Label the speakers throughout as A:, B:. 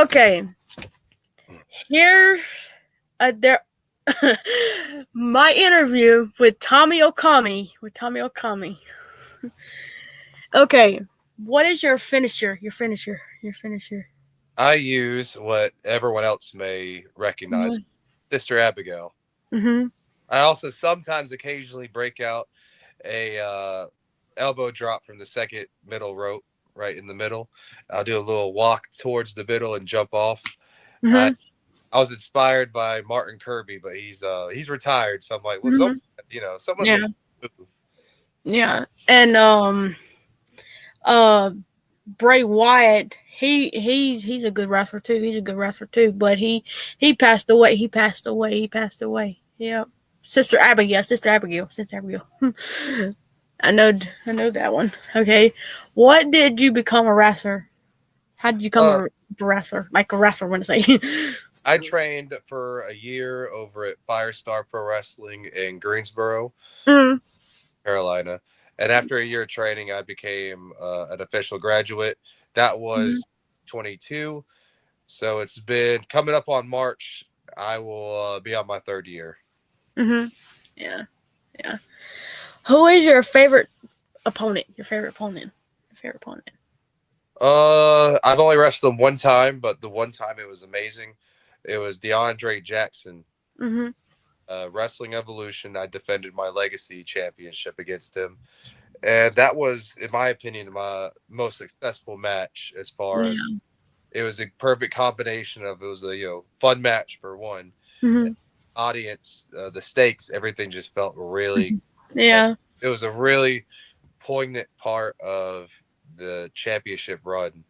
A: Okay. Here, there. My interview with Tommy Okami. Okay. What is your finisher? Your finisher.
B: I use what everyone else may recognize,
A: Mhm.
B: Sister Abigail.
A: Mhm.
B: I also sometimes occasionally break out a elbow drop from the second middle rope, right in the middle. I'll do a little walk towards the middle and jump off. I
A: Mhm.
B: I was inspired by Martin Kirby, but he's retired, so I'm like, well,
A: Mhm.
B: someone's
A: Yeah.
B: gonna move.
A: Yeah. And uh Bray Wyatt, he's a good wrestler too. He's a good wrestler too. But he passed away. Yep. Sister Abigail. I know that one. Okay. What did you become a wrestler? How did you become
B: Uh,
A: a wrestler? Like a wrestler, when I say.
B: I trained for a year over at Firestar Pro Wrestling in Greensboro,
A: Mm,
B: Carolina. And after a year of training, I became an official graduate. That
A: mhm,
B: was 22. So it's been coming up on March. I will be on my third year.
A: mhm. Yeah, yeah. Who is your favorite opponent? Your favorite opponent? Your favorite opponent?
B: I've only wrestled him one time, but the one time it was amazing. It was DeAndre Jackson,
A: Mhm.
B: Wrestling Evolution. I defended my Legacy Championship against him, and that was, in my opinion, my most successful match. As far as
A: Yeah.
B: it was a perfect combination of, it was a fun match for one,
A: Mhm.
B: audience, the stakes, everything just felt really. And
A: Yeah.
B: it was a really poignant part of the championship run,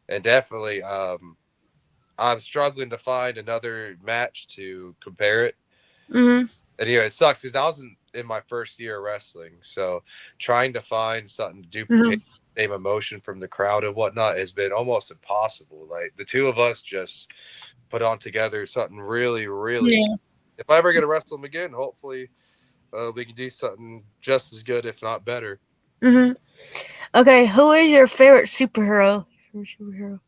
B: and definitely, I'm struggling to find another match to compare it.
A: Mhm.
B: And it sucks because I was in my first year of wrestling, so trying to find something to duplicate
A: Mhm.
B: the same emotion from the crowd and whatnot has been almost impossible. Like the two of us just put on together something really, really good.
A: Yeah.
B: If I ever get to wrestle them again, hopefully we can do something just as good, if not better.
A: Mhm. Okay. Who is your favorite superhero? Superhero.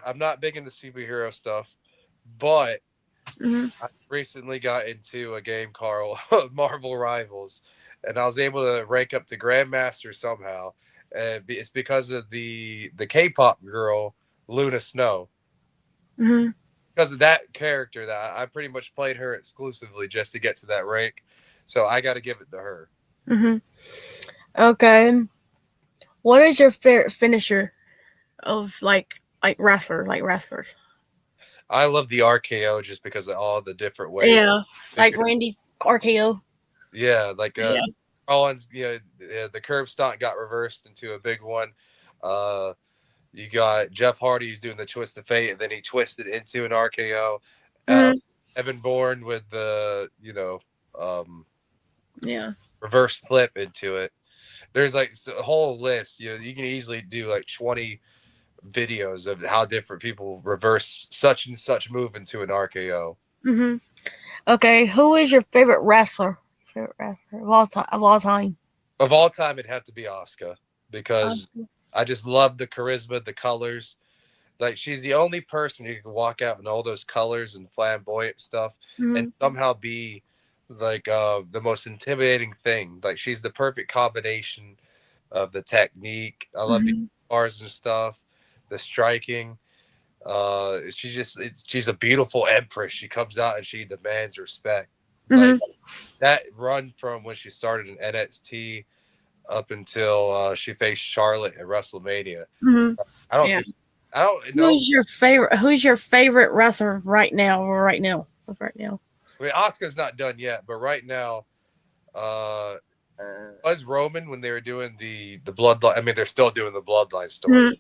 B: I'm not big into superhero stuff, but
A: Mhm.
B: I recently got into a game called Marvel Rivals, and I was able to rank up to Grandmaster somehow. And it's because of the K-pop girl Luna Snow.
A: Mhm.
B: Because of that character, that I pretty much played her exclusively just to get to that rank. So I got to give it to her.
A: Mhm. Okay. What is your favorite finisher of like wrestlers?
B: I love the RKO just because of all the different ways.
A: Yeah, like
B: Figured,
A: Randy's RKO.
B: yeah, like
A: Yeah.
B: Rollins, the curb stomp got reversed into a big one. Uh, You got Jeff Hardy who's doing the twist of fate, and then he twisted into an RKO. Uh,
A: Mhm.
B: Evan Bourne with um,
A: Yeah.
B: reverse flip into it. There's like a whole list. You can easily do like 20 videos of how different people reverse such and such move into an RKO.
A: Mhm. Okay, who is your favorite wrestler? Favorite wrestler of all time? Of all time.
B: Of all time, it'd have to be Asuka because
A: Oscar.
B: I just love the charisma, the colors. Like she's the only person who can walk out in all those colors and flamboyant stuff and
A: Mhm.
B: somehow be like the most intimidating thing. Like she's the perfect combination of the technique. I love the
A: Mhm.
B: bars and stuff, the striking. She's a beautiful empress. She comes out and she demands respect. Like
A: Mhm.
B: that run from when she started in NXT up until she faced Charlotte at WrestleMania.
A: Mhm.
B: I don't
A: Yeah.
B: think I don't know.
A: Who's your favorite wrestler right now? Right now. Right now.
B: I mean, Oscar's not done yet, but right now, uh, was Roman when they were doing the bloodline. I mean, they're still doing the bloodline story,
A: Mhm.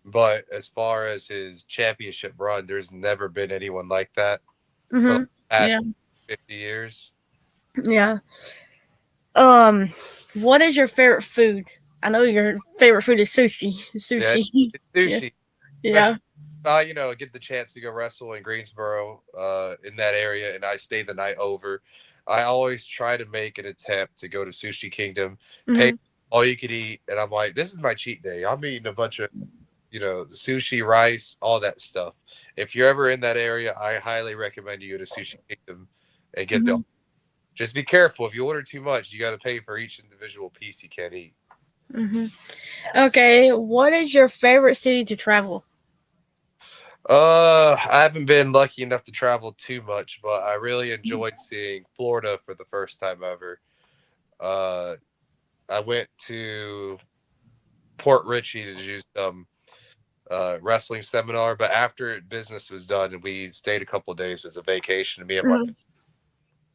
B: but as far as his championship run, there's never been anyone like that for the
A: Mhm. Yeah.
B: past 50 years.
A: Yeah. What is your favorite food? I know your favorite food is sushi.
B: Yeah,
A: Sushi.
B: it's
A: Yeah.
B: sushi, especially
A: Yeah.
B: get the chance to go wrestle in Greensboro, in that area, and I stay the night over. I always try to make an attempt to go to Sushi Kingdom, pay
A: Mhm.
B: all you could eat, and I'm like, this is my cheat day. I'm eating a bunch of sushi, rice, all that stuff. If you're ever in that area, I highly recommend you go to Sushi Kingdom and get the.
A: Hmm.
B: Just be careful. If you order too much, you got to pay for each individual piece you can't eat.
A: Hmm. Okay, what is your favorite city to travel?
B: I haven't been lucky enough to travel too much, but I really enjoyed seeing Florida for the first time ever. Uh, I went to Port Richey to do some wrestling seminar, but after business was done and we stayed a couple of days as a vacation, me and my
A: Hmm.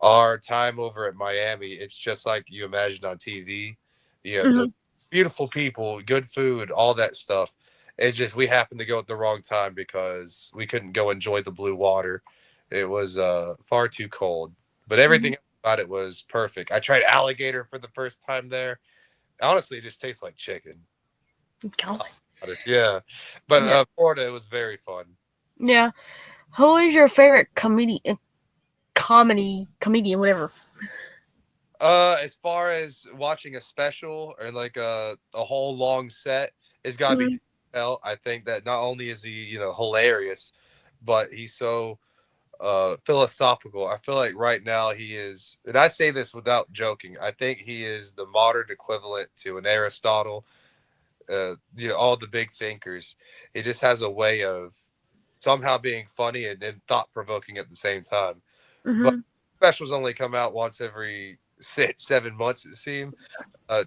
B: our time over at Miami, it's just like you imagined on TV. The
A: Hmm.
B: beautiful people, good food, all that stuff. It's just we happened to go at the wrong time because we couldn't go enjoy the blue water. It was far too cold, but everything
A: Hmm.
B: else about it was perfect. I tried alligator for the first time there. Honestly, it just tastes like chicken.
A: Golly.
B: Yeah, but
A: Yeah.
B: Florida, it was very fun.
A: Yeah. Who is your favorite comedian, whatever?
B: As far as watching a special or like a whole long set, it's got to be
A: Hmm.
B: Dave Chappelle. I think that not only is he hilarious, but he's so philosophical. I feel like right now he is, and I say this without joking. I think he is the modern equivalent to an Aristotle. All the big thinkers. He just has a way of somehow being funny and then thought provoking at the same time. But
A: Hmm.
B: specials only come out once every 6, 7 months, it seems.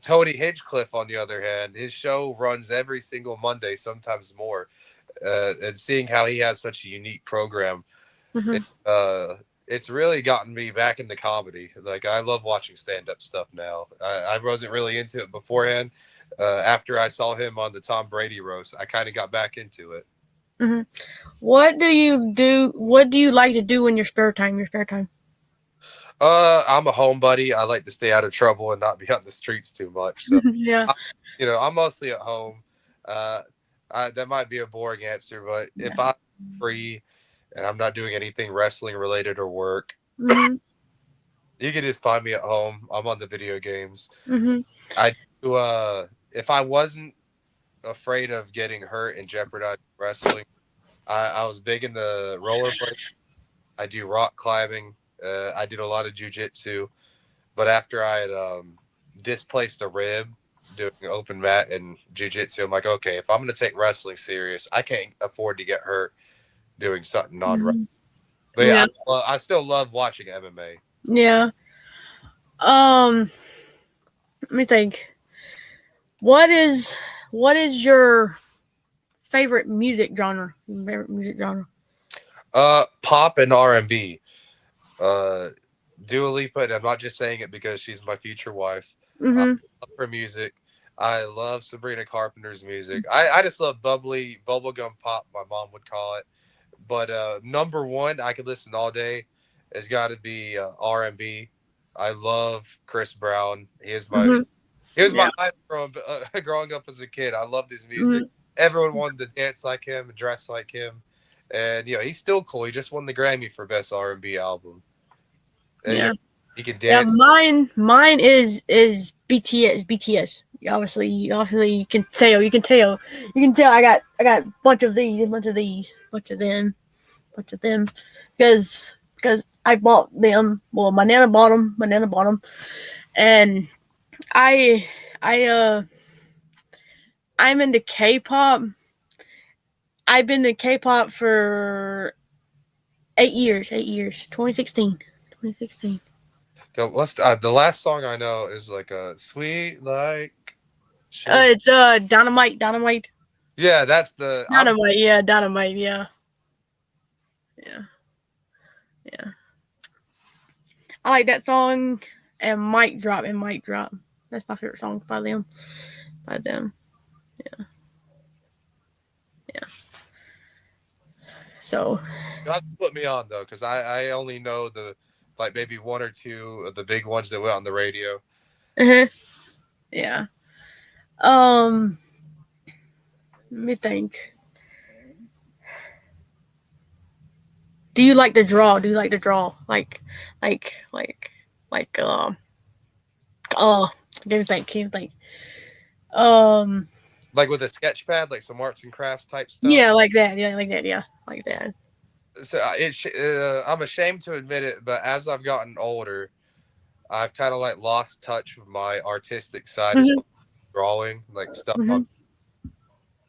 B: Tony Hinchcliffe, on the other hand, his show runs every single Monday, sometimes more. And seeing how he has such a unique program,
A: Hmm.
B: it, it's really gotten me back into comedy. Like I love watching stand-up stuff now. I wasn't really into it beforehand. After I saw him on the Tom Brady roast, I kind of got back into it.
A: Hmm. What do you do? What do you like to do in your spare time? Your spare time.
B: I'm a homebody. I like to stay out of trouble and not be on the streets too much. So
A: Yeah.
B: I'm mostly at home. Uh, that might be a boring answer, but
A: Yeah.
B: if I'm free and I'm not doing anything wrestling related or work,
A: Hmm.
B: you can just find me at home. I'm on the video games.
A: Hmm.
B: I do. If I wasn't afraid of getting hurt and jeopardizing wrestling, I was big in the rollerblade. I do rock climbing. I did a lot of jujitsu, but after I had displaced a rib doing open mat and jujitsu, I'm like, okay, if I'm going to take wrestling serious, I can't afford to get hurt doing something non-wrestling.
A: Hmm.
B: But yeah,
A: Yeah.
B: I still love watching MMA.
A: Yeah. Let me think. What is what is your favorite music genre? Favorite music genre?
B: Pop and R&B. Uh, Dua Lipa, and I'm not just saying it because she's my future wife. I
A: Mm-hmm.
B: love her music. I love Sabrina Carpenter's music. I just love bubbly bubblegum pop, my mom would call it. But number one, I could listen all day. Has got to be R&B. I love Chris Brown.
A: Mm-hmm.
B: He was
A: Yeah.
B: my idol growing up as a kid. I loved his music.
A: Mm-hmm.
B: Everyone wanted to dance like him and dress like him. And he's still cool. He just won the Grammy for best R&B album. And
A: Yeah.
B: he can
A: Yeah.
B: dance.
A: Mine is BTS. BTS. Obviously, you can tell. You can tell. You can tell. I got a bunch of these, a bunch of these, bunch of them, bunch of them, because I bought them. Well, my nana bought them. My nana bought them, and I I I'm into K-pop. I've been to K-pop for 8 years. 8 years. 2016. 2016.
B: What's the last song I know is like a sweet like sugar.
A: It's Dynamite. Dynamite.
B: Yeah, that's the I'm
A: Dynamite. Yeah, Dynamite. Yeah. Yeah. Yeah. I like that song and Mic Drop and Mic Drop. That's my favorite song by them. By them. Yeah. Yeah. So.
B: you have to put me on though because I only know the like maybe one or two of the big ones that went on the radio.
A: Uh-huh. Yeah. Um. Let me think. Do you like to draw? Do you like to draw? Like, like, like. Let me think. Can you think? Um.
B: Like with a sketch pad, like some arts and crafts type stuff.
A: Yeah, like that. Yeah, like that. Yeah, like that.
B: So I'm ashamed to admit it, but as I've gotten older, I've kind of like lost touch with my artistic side as
A: Mhm.
B: far as drawing, like stuff on.
A: Mhm.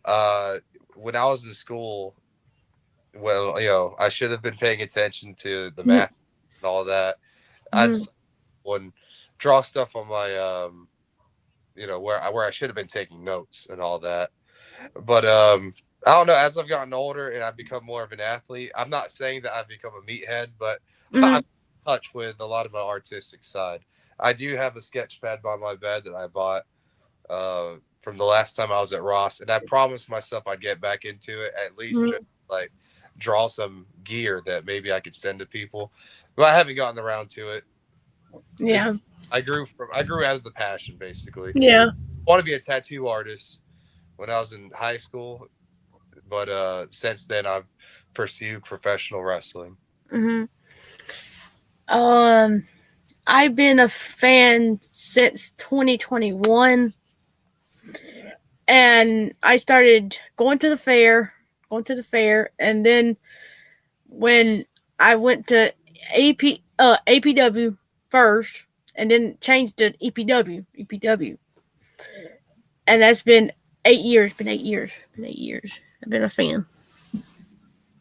B: Uh, when I was in school, well, I should have been paying attention to the
A: Mhm.
B: math and all that. I
A: Mhm.
B: just would draw stuff on my where I should have been taking notes and all that. But I don't know. As I've gotten older and I've become more of an athlete, I'm not saying that I've become a meathead, but I'm
A: Mhm.
B: in touch with a lot of my artistic side. I do have a sketch pad by my bed that I bought from the last time I was at Ross, and I promised myself I'd get back into it at least just
A: Mhm.
B: like draw some gear that maybe I could send to people. But I haven't gotten around to it. It's
A: Yeah.
B: I grew out of the passion basically.
A: Yeah.
B: I want to be a tattoo artist when I was in high school, but since then I've pursued professional wrestling.
A: Mhm. Um, I've been a fan since 2021, and I started going to the fair, and then when I went to APW first, and then changed to EPW, and that's been 8 years. Been 8 years. Been 8 years. I've been a fan.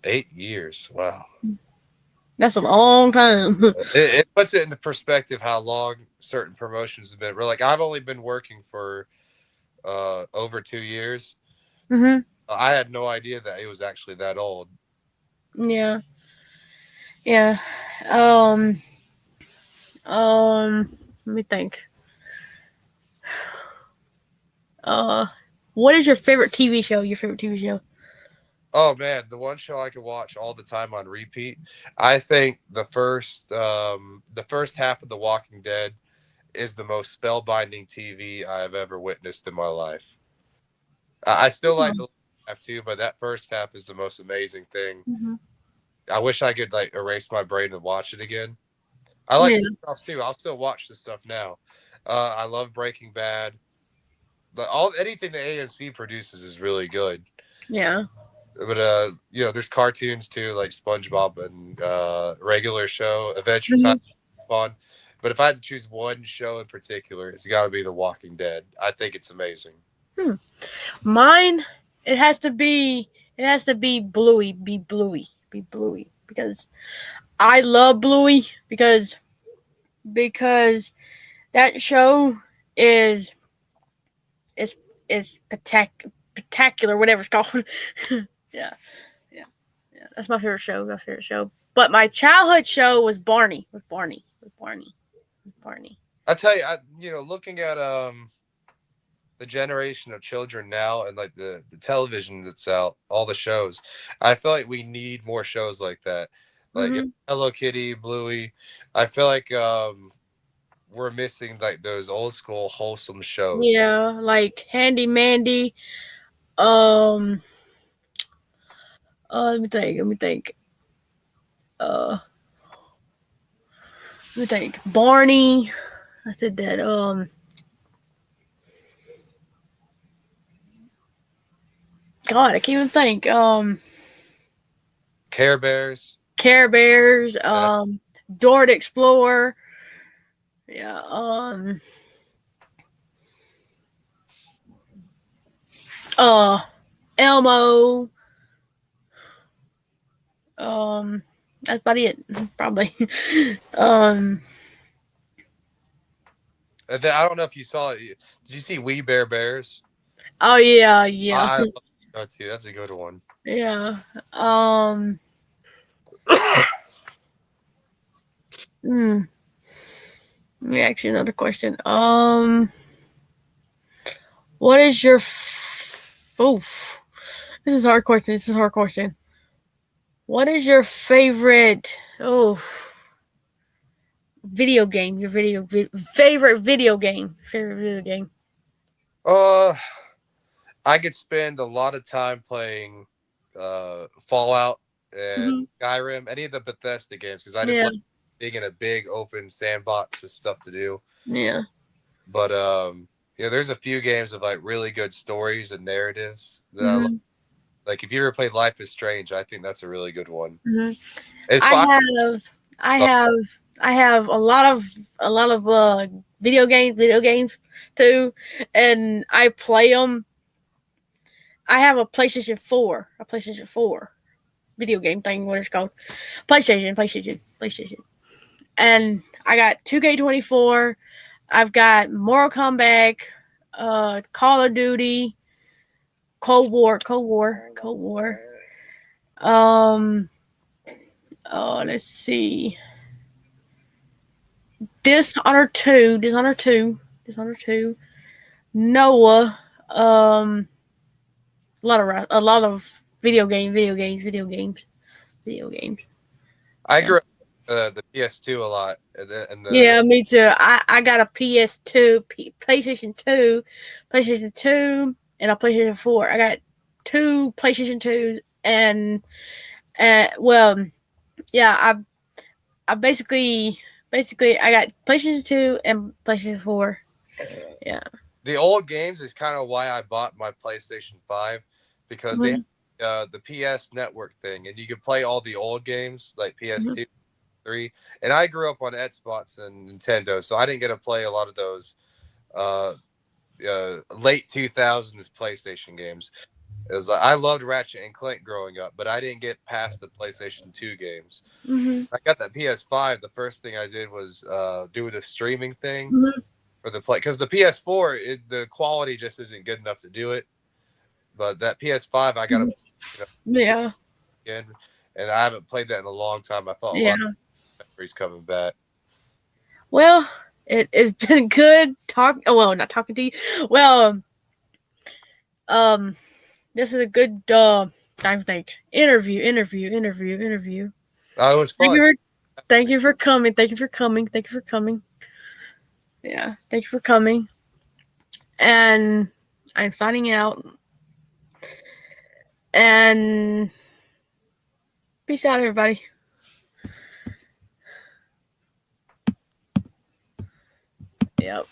B: 8 years, wow.
A: That's a long time.
B: It puts it into perspective how long certain promotions have been. Like I've only been working for over 2 years.
A: Mhm.
B: I had no idea that it was actually that old.
A: Yeah. Yeah. Um. Let me think. Uh, what is your favorite TV show? Your favorite TV show?
B: Oh man, the one show I could watch all the time on repeat. I think the first half of The Walking Dead is the most spellbinding TV I have ever witnessed in my life. I still like the half too, but that first half is the most amazing thing.
A: Mm-hmm.
B: I wish I could like erase my brain and watch it again. I like
A: Yeah.
B: the stuff too. I'll still watch the stuff now. I love Breaking Bad. But anything that AMC produces is really good.
A: Yeah.
B: But there's cartoons too, like SpongeBob and regular show. Adventure Time
A: Hmm.
B: is fun. But if I had to choose one show in particular, it's got to be The Walking Dead. I think it's amazing.
A: Hmm. Mine. It has to be. It has to be Bluey. Be Bluey. Be Bluey. Because I love Bluey. Because that show is is is spectacular. Whatever it's called. Yeah. Yeah. Yeah. That's my favorite show. My favorite show. But my childhood show was Barney. With Barney. With Barney. With Barney.
B: I tell you, looking at the generation of children now and like the television that's out, all the shows, I feel like we need more shows like that. Like
A: Hmm.
B: Hello Kitty, Bluey. I feel like we're missing like those old school wholesome shows.
A: Yeah, like Handy Mandy. Um, let me think. Let me think. Uh, let me think. Barney. I said that. God, I can't even think.
B: Care Bears.
A: Care Bears.
B: Yeah.
A: Dora the Explorer. Yeah. Uh, Elmo. That's about it. Probably. um.
B: And then, I don't know if you saw it. Did you see We Bear Bears?
A: Oh yeah, yeah,
B: I love that too. That's a good one.
A: yeah. Um. Hmm. Let me ask you another question. What is your oof? This is a hard question. This is a hard question. What is your favorite video game? Your favorite video game? Favorite video game?
B: uh, I could spend a lot of time playing Fallout and
A: Hmm.
B: Skyrim, any of the Bethesda games, because I just
A: Yeah,
B: like being in a big open sandbox with stuff to do.
A: yeah.
B: But there's a few games of like really good stories and narratives that I
A: Mm-hmm.
B: like. If you ever played Life is Strange, I think that's a really good one.
A: Mm-hmm.
B: It's
A: I
B: fun.
A: have, I have, I have a lot of video games too, and I play them. I have a PlayStation 4 video game thing, what it's called, PlayStation, and I got 2K24. I've got Mortal Kombat, Call of Duty, Cold War. Um, oh, let's see, Dishonored 2, Noah, a lot of video games.
B: I
A: Yeah,
B: grew up with, the PS2 a lot, and
A: yeah, me too. I got a PS2, PlayStation 2, and a PlayStation 4. I got two PlayStation 2s, and well, yeah, I basically I got PlayStation 2 and PlayStation 4. Yeah.
B: the old games is kind of why I bought my PlayStation 5 because they
A: Mm-hmm.
B: had the PS Network thing, and you could play all the old games like PS2, 3. And I grew up on Xbox and Nintendo, so I didn't get to play a lot of those uh, late 2000s PlayStation games. It was like, I loved Ratchet and Clank growing up, but I didn't get past the PlayStation 2 games.
A: Mm-hmm.
B: I got that PS5. The first thing I did was do the streaming thing
A: Mm-hmm.
B: for the play because the PS4 the quality just isn't good enough to do it. But that PS5 I got to
A: Yeah.
B: again, and I haven't played that in a long time. I felt a
A: Yeah.
B: lot of memories coming back.
A: Well, it's been good talk. Oh, well, not talking to you. Well, um, this is a good I think interview.
B: Oh, it was
A: Thank
B: fun.
A: you for coming. Thank you for coming. Yeah, thank you for coming. And I'm signing out. And peace out, everybody. Yep.